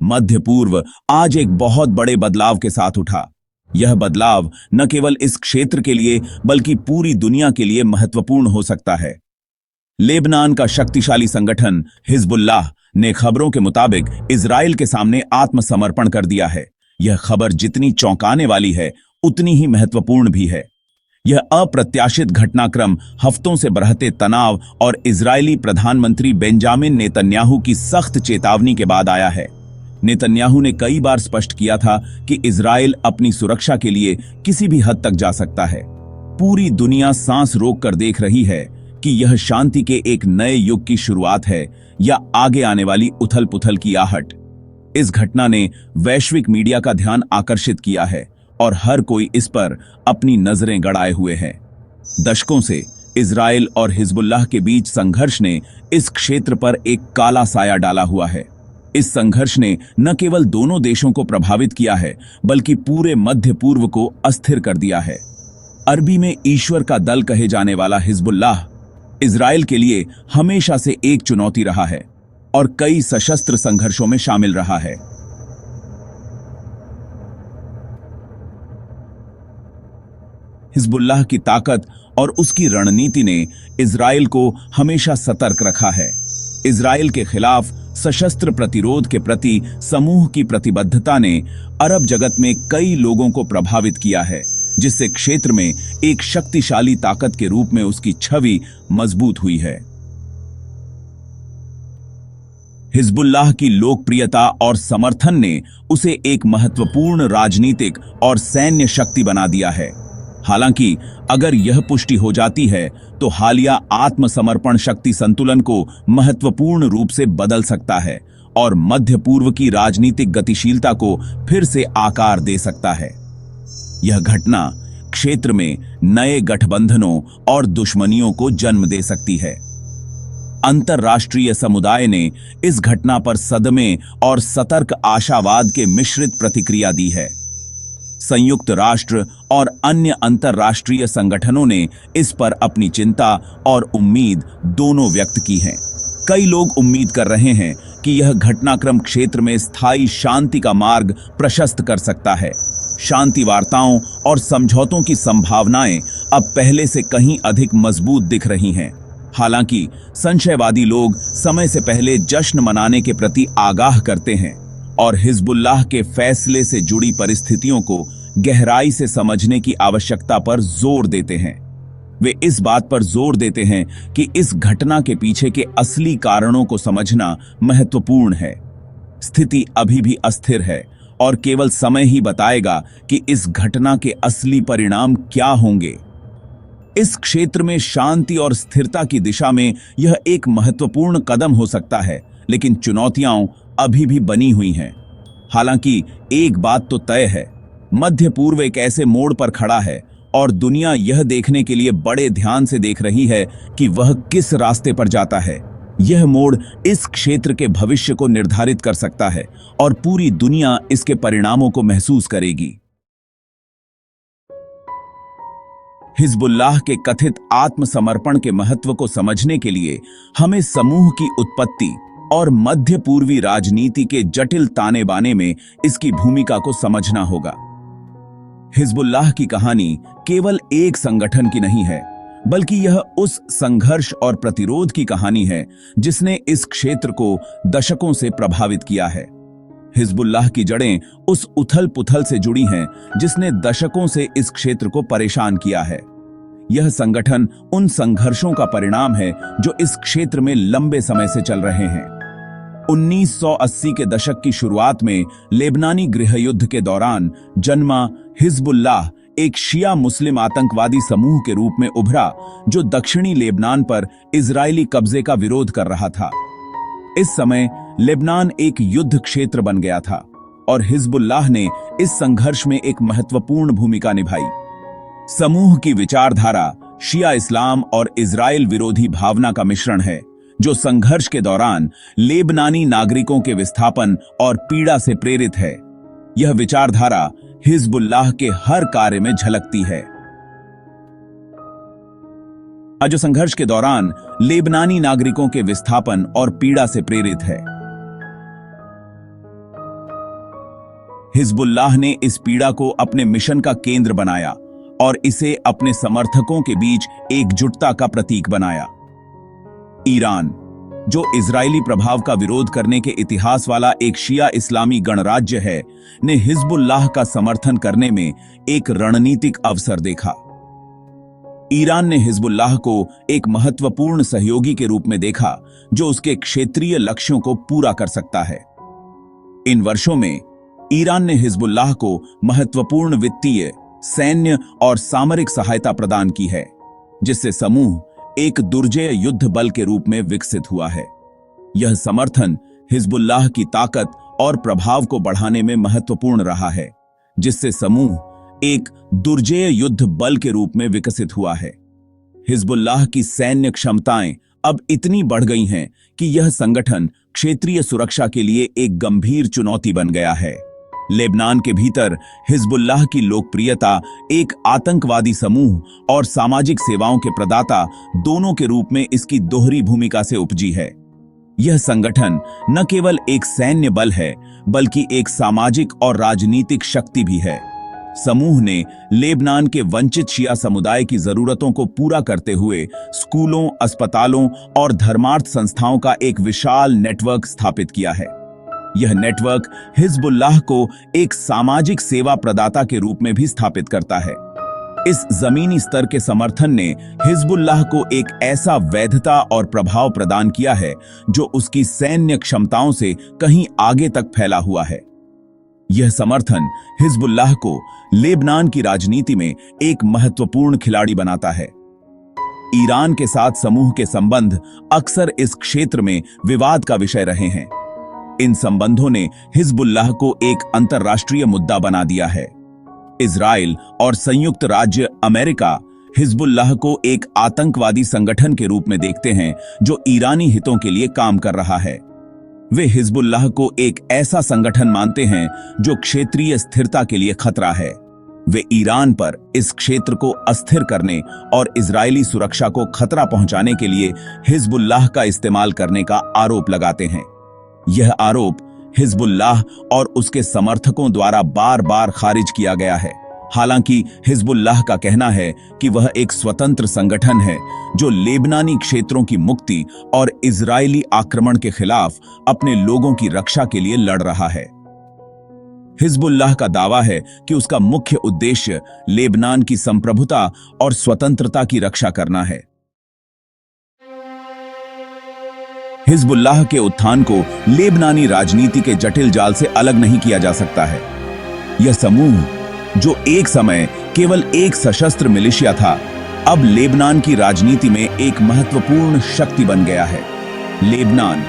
मध्य पूर्व आज एक बहुत बड़े बदलाव के साथ उठा। यह बदलाव न केवल इस क्षेत्र के लिए बल्कि पूरी दुनिया के लिए महत्वपूर्ण हो सकता है। लेबनान का शक्तिशाली संगठन हिजबुल्लाह ने खबरों के मुताबिक इजराइल के सामने आत्मसमर्पण कर दिया है। यह खबर जितनी चौंकाने वाली है उतनी ही महत्वपूर्ण भी है। यह अप्रत्याशित घटनाक्रम हफ्तों से बढ़ते तनाव और इजरायली प्रधानमंत्री बेंजामिन नेतन्याहू की सख्त चेतावनी के बाद आया है। नेतन्याहू ने कई बार स्पष्ट किया था कि इजराइल अपनी सुरक्षा के लिए किसी भी हद तक जा सकता है। पूरी दुनिया सांस रोककर देख रही है कि यह शांति के एक नए युग की शुरुआत है या आगे आने वाली उथल-पुथल की आहट। इस घटना ने वैश्विक मीडिया का ध्यान आकर्षित किया है और हर कोई इस पर अपनी नजरें गड़ाए हुए है। दशकों से इजराइल और हिजबुल्लाह के बीच संघर्ष ने इस क्षेत्र पर एक काला साया डाला हुआ है। इस संघर्ष ने न केवल दोनों देशों को प्रभावित किया है बल्कि पूरे मध्य पूर्व को अस्थिर कर दिया है। अरबी में ईश्वर का दल कहे जाने वाला हिजबुल्लाह इजराइल के लिए हमेशा से एक चुनौती रहा है और कई सशस्त्र संघर्षों में शामिल रहा है। हिजबुल्लाह की ताकत और उसकी रणनीति ने इजराइल को हमेशा सतर्क रखा है। इजराइल के खिलाफ सशस्त्र प्रतिरोध के प्रति समूह की प्रतिबद्धता ने अरब जगत में कई लोगों को प्रभावित किया है, जिससे क्षेत्र में एक शक्तिशाली ताकत के रूप में उसकी छवि मजबूत हुई है। हिजबुल्लाह की लोकप्रियता और समर्थन ने उसे एक महत्वपूर्ण राजनीतिक और सैन्य शक्ति बना दिया है। हालांकि अगर यह पुष्टि हो जाती है तो हालिया आत्मसमर्पण शक्ति संतुलन को महत्वपूर्ण रूप से बदल सकता है और मध्य पूर्व की राजनीतिक गतिशीलता को फिर से आकार दे सकता है। यह घटना क्षेत्र में नए गठबंधनों और दुश्मनियों को जन्म दे सकती है। अंतर्राष्ट्रीय समुदाय ने इस घटना पर सदमे और सतर्क आशावाद के मिश्रित प्रतिक्रिया दी है। संयुक्त राष्ट्र और अन्य अंतर्राष्ट्रीय संगठनों ने इस पर अपनी चिंता और उम्मीद दोनों व्यक्त की हैं। कई लोग उम्मीद कर रहे हैं कि यह घटनाक्रम क्षेत्र में स्थायी शांति का मार्ग प्रशस्त कर सकता है। शांति वार्ताओं और समझौतों की संभावनाएं अब पहले से कहीं अधिक मजबूत दिख रही हैं। हालांकि संशयवादी लोग समय से पहले जश्न मनाने के प्रति आगाह करते हैं और हिजबुल्लाह के फैसले से जुड़ी परिस्थितियों को गहराई से समझने की आवश्यकता पर जोर देते हैं। वे इस बात पर जोर देते हैं कि इस घटना के पीछे के असली कारणों को समझना महत्वपूर्ण है। स्थिति अभी भी अस्थिर है और केवल समय ही बताएगा कि इस घटना के असली परिणाम क्या होंगे। इस क्षेत्र में शांति और स्थिरता की दिशा में यह एक महत्वपूर्ण कदम हो सकता है, लेकिन चुनौतियां अभी भी बनी हुई हैं। हालांकि एक बात तो तय है, मध्य पूर्व एक ऐसे मोड़ पर खड़ा है और दुनिया यह देखने के लिए बड़े ध्यान से देख रही है कि वह किस रास्ते पर जाता है। यह मोड़ इस क्षेत्र के भविष्य को निर्धारित कर सकता है और पूरी दुनिया इसके परिणामों को महसूस करेगी। हिजबुल्लाह के कथित आत्मसमर्पण के महत्व को समझने के लिए हमें समूह की उत्पत्ति और मध्य पूर्वी राजनीति के जटिल ताने बाने में इसकी भूमिका को समझना होगा। हिजबुल्लाह की कहानी केवल एक संगठन की नहीं है, बल्कि यह उस संघर्ष और प्रतिरोध की कहानी है जिसने इस क्षेत्र को दशकों से प्रभावित किया है। हिजबुल्लाह की जड़ें उस उथल-पुथल से जुड़ी हैं जिसने दशकों से इस क्षेत्र को परेशान किया है। यह संगठन उन संघर्षों का परिणाम है जो इस क्षेत्र में लंबे समय से चल रहे हैं। 1980 के दशक की शुरुआत में लेबनानी गृहयुद्ध के दौरान जन्मा हिजबुल्लाह एक शिया मुस्लिम आतंकवादी समूह के रूप में उभरा जो दक्षिणी लेबनान पर इजरायली कब्जे का विरोध कर रहा था। इस समय लेबनान एक युद्ध क्षेत्र बन गया था और हिजबुल्लाह ने इस संघर्ष में एक महत्वपूर्ण भूमिका निभाई। समूह की विचारधारा शिया इस्लाम और इजराइल विरोधी भावना का मिश्रण है, जो संघर्ष के दौरान लेबनानी नागरिकों के विस्थापन और पीड़ा से प्रेरित है। यह विचारधारा हिजबुल्लाह के हर कार्य में झलकती है। जो संघर्ष के दौरान लेबनानी नागरिकों के विस्थापन और पीड़ा से प्रेरित है। हिजबुल्लाह ने इस पीड़ा को अपने मिशन का केंद्र बनाया और इसे अपने समर्थकों के बीच एकजुटता का प्रतीक बनाया। ईरान, जो इजरायली प्रभाव का विरोध करने के इतिहास वाला एक शिया इस्लामी गणराज्य है, ने हिजबुल्लाह का समर्थन करने में एक रणनीतिक अवसर देखा। ईरान ने हिजबुल्लाह को एक महत्वपूर्ण सहयोगी के रूप में देखा जो उसके क्षेत्रीय लक्ष्यों को पूरा कर सकता है। इन वर्षों में ईरान ने हिजबुल्लाह को महत्वपूर्ण वित्तीय, सैन्य और सामरिक सहायता प्रदान की है, जिससे समूह एक दुर्जेय युद्ध बल के रूप में विकसित हुआ है। यह समर्थन हिजबुल्लाह की ताकत और प्रभाव को बढ़ाने में महत्वपूर्ण रहा है, जिससे समूह एक दुर्जेय युद्ध बल के रूप में विकसित हुआ है। हिजबुल्लाह की सैन्य क्षमताएं अब इतनी बढ़ गई हैं कि यह संगठन क्षेत्रीय सुरक्षा के लिए एक गंभीर चुनौती बन गया है। लेबनान के भीतर हिजबुल्लाह की लोकप्रियता एक आतंकवादी समूह और सामाजिक सेवाओं के प्रदाता दोनों के रूप में इसकी दोहरी भूमिका से उपजी है। यह संगठन न केवल एक सैन्य बल है, बल्कि एक सामाजिक और राजनीतिक शक्ति भी है। समूह ने लेबनान के वंचित शिया समुदाय की जरूरतों को पूरा करते हुए स्कूलों, अस्पतालों और धर्मार्थ संस्थाओं का एक विशाल नेटवर्क स्थापित किया है। यह नेटवर्क हिजबुल्लाह को एक सामाजिक सेवा प्रदाता के रूप में भी स्थापित करता है। इस जमीनी स्तर के समर्थन ने हिजबुल्लाह को एक ऐसा वैधता और प्रभाव प्रदान किया है जो उसकी सैन्य क्षमताओं से कहीं आगे तक फैला हुआ है। यह समर्थन हिजबुल्लाह को लेबनान की राजनीति में एक महत्वपूर्ण खिलाड़ी बनाता है। ईरान के साथ समूह के संबंध अक्सर इस क्षेत्र में विवाद का विषय रहे हैं। इन संबंधों ने हिजबुल्लाह को एक अंतर्राष्ट्रीय मुद्दा बना दिया है। इजराइल और संयुक्त राज्य अमेरिका हिजबुल्लाह को एक आतंकवादी संगठन के रूप में देखते हैं जो ईरानी हितों के लिए काम कर रहा है। वे हिजबुल्लाह को एक ऐसा संगठन मानते हैं जो क्षेत्रीय स्थिरता के लिए खतरा है। वे ईरान पर इस क्षेत्र को अस्थिर करने और इजरायली सुरक्षा को खतरा पहुंचाने के लिए हिजबुल्लाह का इस्तेमाल करने का आरोप लगाते हैं। यह आरोप हिजबुल्लाह और उसके समर्थकों द्वारा बार बार खारिज किया गया है। हालांकि हिजबुल्लाह का कहना है कि वह एक स्वतंत्र संगठन है जो लेबनानी क्षेत्रों की मुक्ति और इजरायली आक्रमण के खिलाफ अपने लोगों की रक्षा के लिए लड़ रहा है। हिजबुल्लाह का दावा है कि उसका मुख्य उद्देश्य लेबनान की संप्रभुता और स्वतंत्रता की रक्षा करना है। हिजबुल्लाह के उत्थान को लेबनानी राजनीति के जटिल जाल से अलग नहीं किया जा सकता है। यह समूह, जो एक समय केवल एक सशस्त्र मिलिशिया था, अब लेबनान की राजनीति में एक महत्वपूर्ण शक्ति बन गया है। लेबनान,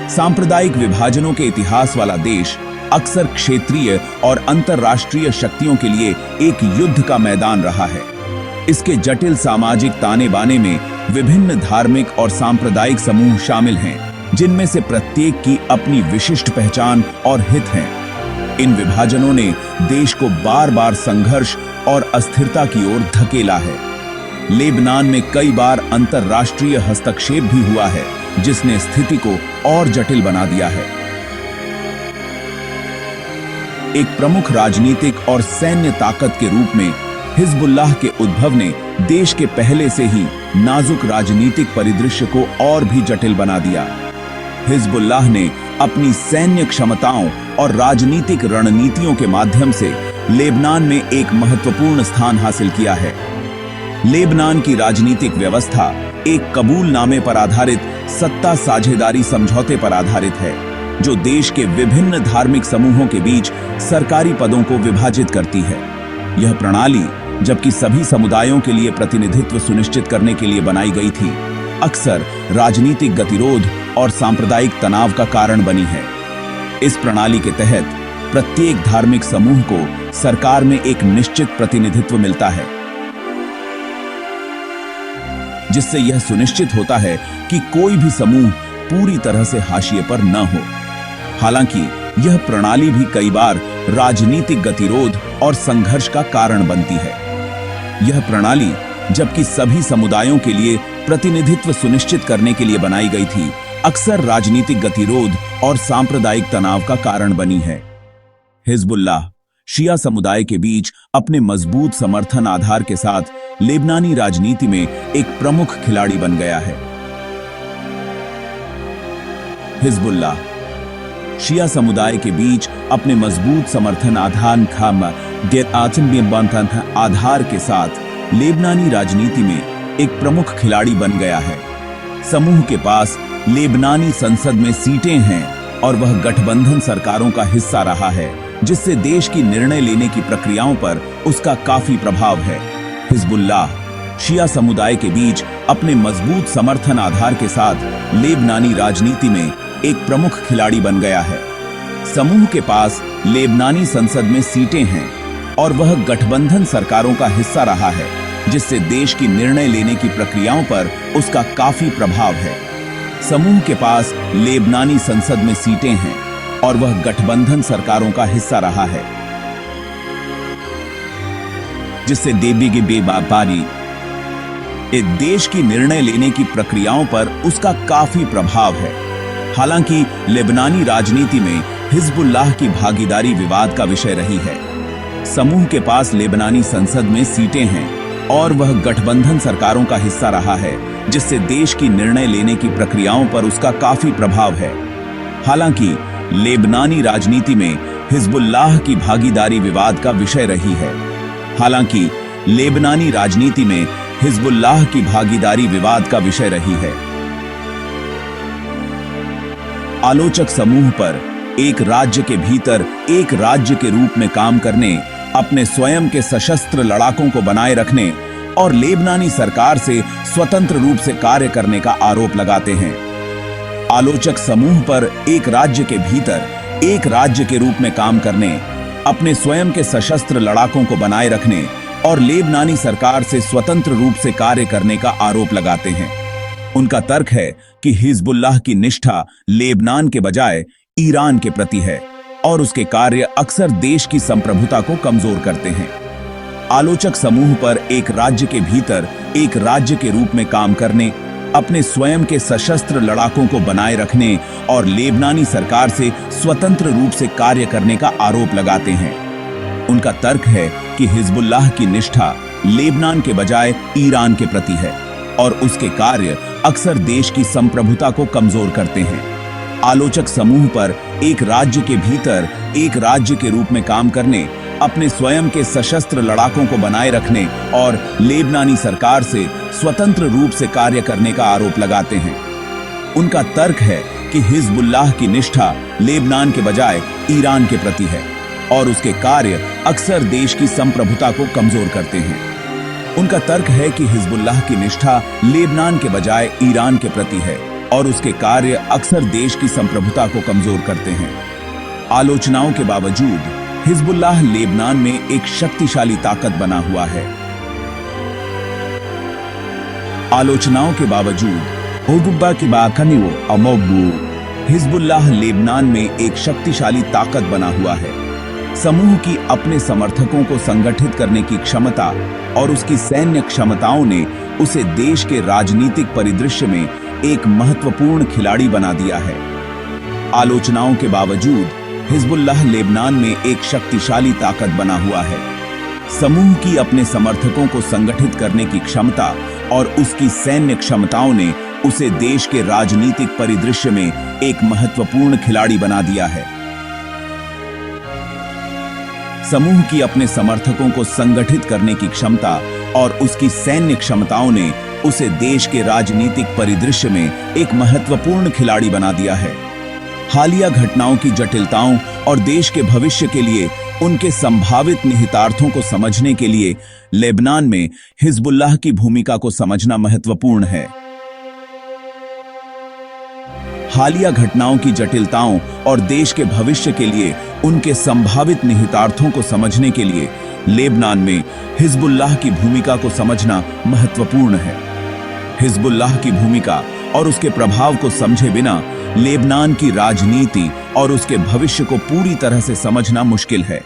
सांप्रदायिक विभाजनों के इतिहास वाला देश, अक्सर क्षेत्रीय और अंतर्राष्ट्रीय शक्तियों के लिए एक युद्ध का मैदान रहा है। इसके जटिल सामाजिक ताने बाने में विभिन्न धार्मिक और सांप्रदायिक समूह शामिल हैं, जिनमें से प्रत्येक की अपनी विशिष्ट पहचान और हित हैं। इन विभाजनों ने देश को बार बार संघर्ष और अस्थिरता की ओर धकेला है। लेबनान में कई बार अंतर्राष्ट्रीय हस्तक्षेप भी हुआ है, जिसने स्थिति को और जटिल बना दिया है। एक प्रमुख राजनीतिक और सैन्य ताकत के रूप में हिजबुल्लाह के उद्भव ने देश के पहले से ही नाजुक राजनीतिक परिदृश्य को और भी जटिल बना दिया। हिजबुल्लाह ने अपनी सैन्य क्षमताओं और राजनीतिक रणनीतियों के माध्यम से लेबनान में एक महत्वपूर्ण स्थान हासिल किया है। लेबनान की राजनीतिक व्यवस्था एक कबूलनामे पर आधारित सत्ता साझेदारी समझौते पर आधारित है, जो देश के विभिन्न धार्मिक समूहों के बीच सरकारी पदों को विभाजित करती है। यह प्रणाली, जबकि सभी समुदायों के लिए प्रतिनिधित्व सुनिश्चित करने के लिए बनाई गई थी, अक्सर राजनीतिक गतिरोध और सांप्रदायिक तनाव का कारण बनी है। इस प्रणाली के तहत प्रत्येक धार्मिक समूह को सरकार में एक निश्चित प्रतिनिधित्व मिलता है, जिससे यह सुनिश्चित होता है कि कोई भी समूह पूरी तरह से हाशिए पर न हो। हालांकि यह प्रणाली भी कई बार राजनीतिक गतिरोध और संघर्ष का कारण बनती है। यह प्रणाली, जबकि सभी समुदायों के लिए प्रतिनिधित्व सुनिश्चित करने के लिए बनाई गई थी, अक्सर राजनीतिक गतिरोध और सांप्रदायिक तनाव का कारण बनी है। हिजबुल्लाह शिया समुदाय के बीच अपने मजबूत समर्थन आधार के साथ लेबनानी राजनीति में एक प्रमुख खिलाड़ी बन गया है। हिजबुल्लाह शिया समुदाय के बीच अपने मजबूत समर्थन आधार के साथ लेबनानी राजनीति में एक प्रमुख खिलाड़ी बन गया है। समूह के पास लेबनानी संसद में सीटें हैं और वह गठबंधन सरकारों का हिस्सा रहा है, जिससे देश की निर्णय लेने की प्रक्रियाओं पर उसका काफी प्रभाव है। हिजबुल्लाह शिया समुदाय के बीच अपने मजबूत समर्थन आधार के साथ लेबनानी राजनीति में एक प्रमुख खिलाड़ी बन गया है। समूह के पास लेबनानी संसद में सीटें हैं और वह गठबंधन सरकारों का हिस्सा रहा है, जिससे देश की निर्णय लेने की प्रक्रियाओं पर उसका काफी प्रभाव है। समूह के पास लेबनानी संसद में सीटें हैं और वह गठबंधन सरकारों का हिस्सा रहा है, जिससे देश की निर्णय लेने की प्रक्रियाओं पर उसका काफी प्रभाव है। हालांकि लेबनानी राजनीति में हिजबुल्लाह की भागीदारी विवाद का विषय रही है। समूह के पास लेबनानी संसद में सीटें हैं और वह गठबंधन सरकारों का हिस्सा रहा है, जिससे देश की निर्णय लेने की प्रक्रियाओं पर उसका काफी प्रभाव है। हालांकि लेबनानी राजनीति में हिजबुल्लाह की भागीदारी विवाद का विषय रही है। हालांकि लेबनानी राजनीति में हिजबुल्लाह की भागीदारी विवाद का विषय रही है। आलोचक समूह पर एक राज्य के भीतर एक राज्य के रूप में काम करने, अपने स्वयं के सशस्त्र लड़ाकों को बनाए रखने और लेबनानी सरकार से स्वतंत्र रूप से कार्य करने का आरोप लगाते हैं। आलोचक समूह पर एक राज्य के भीतर एक राज्य के रूप में काम करने, अपने स्वयं के सशस्त्र लड़ाकों को बनाए रखने और लेबनानी सरकार से स्वतंत्र रूप से कार्य करने का आरोप लगाते हैं। उनका तर्क है कि हिजबुल्लाह की निष्ठा लेबनान के बजाय ईरान के प्रति है और उसके कार्य अक्सर देश की संप्रभुता को कमजोर करते हैं। आलोचक समूह पर एक राज्य के भीतर एक राज्य के रूप में काम करने, अपने स्वयं के सशस्त्र लड़ाकों को बनाए रखने और लेबनानी सरकार से स्वतंत्र रूप से कार्य करने का आरोप लगाते हैं। उनका तर्क है कि हिजबुल्लाह की निष्ठा लेबनान के बजाय ईरान के प्रति है और उसके कार्य अक्सर देश की संप्रभुता को कमजोर करते हैं। आलोचक समूह पर एक राज्य के भीतर एक राज्य के रूप में काम करने, अपने स्वयं के सशस्त्र लड़ाकों को बनाए रखने और लेबनानी सरकार से स्वतंत्र रूप से कार्य करने का आरोप लगाते हैं। उनका तर्क है कि हिजबुल्लाह की निष्ठा लेबनान के बजाय ईरान के प्रति है और उसके कार्य अक्सर देश की संप्रभुता को कमजोर करते हैं। उनका तर्क है कि हिजबुल्लाह की निष्ठा लेबनान के बजाय ईरान के प्रति है और उसके कार्य अक्सर देश की संप्रभुता को कमजोर करते हैं। आलोचनाओं के बावजूद हिजबुल्लाह लेबनान में एक शक्तिशाली ताकत बना हुआ है। आलोचनाओं के बावजूद हिजबुल्लाह लेबनान में एक शक्तिशाली ताकत बना हुआ है। समूह की अपने समर्थकों को संगठित करने की क्षमता और उसकी सैन्य क्षमताओं ने उसे देश के राजनीतिक परिदृश्य में एक महत्वपूर्ण खिलाड़ी बना दिया है। आलोचनाओं के बावजूद हिजबुल्लाह लेबनान में एक शक्तिशाली ताकत बना हुआ है। समूह की अपने समर्थकों को संगठित करने की क्षमता और उसकी सैन्य क्षमताओं ने उसे देश के राजनीतिक परिदृश्य में एक महत्वपूर्ण खिलाड़ी बना दिया है। समूह की अपने समर्थकों को संगठित करने की क्षमता और उसकी सैन्य क्षमताओं ने उसे देश के राजनीतिक परिदृश्य में एक महत्वपूर्ण खिलाड़ी बना दिया है। हालिया घटनाओं की जटिलताओं और देश के भविष्य के लिए उनके संभावित निहितार्थों को समझने के लिए लेबनान में हिजबुल्लाह की भूमिका को समझना महत्वपूर्ण है। हालिया घटनाओं की जटिलताओं और देश के भविष्य के लिए उनके संभावित निहितार्थों को समझने के लिए लेबनान में हिजबुल्लाह की भूमिका को समझना महत्वपूर्ण है। हिजबुल्लाह की भूमिका और उसके प्रभाव को समझे बिना लेबनान की राजनीति और उसके भविष्य को पूरी तरह से समझना मुश्किल है।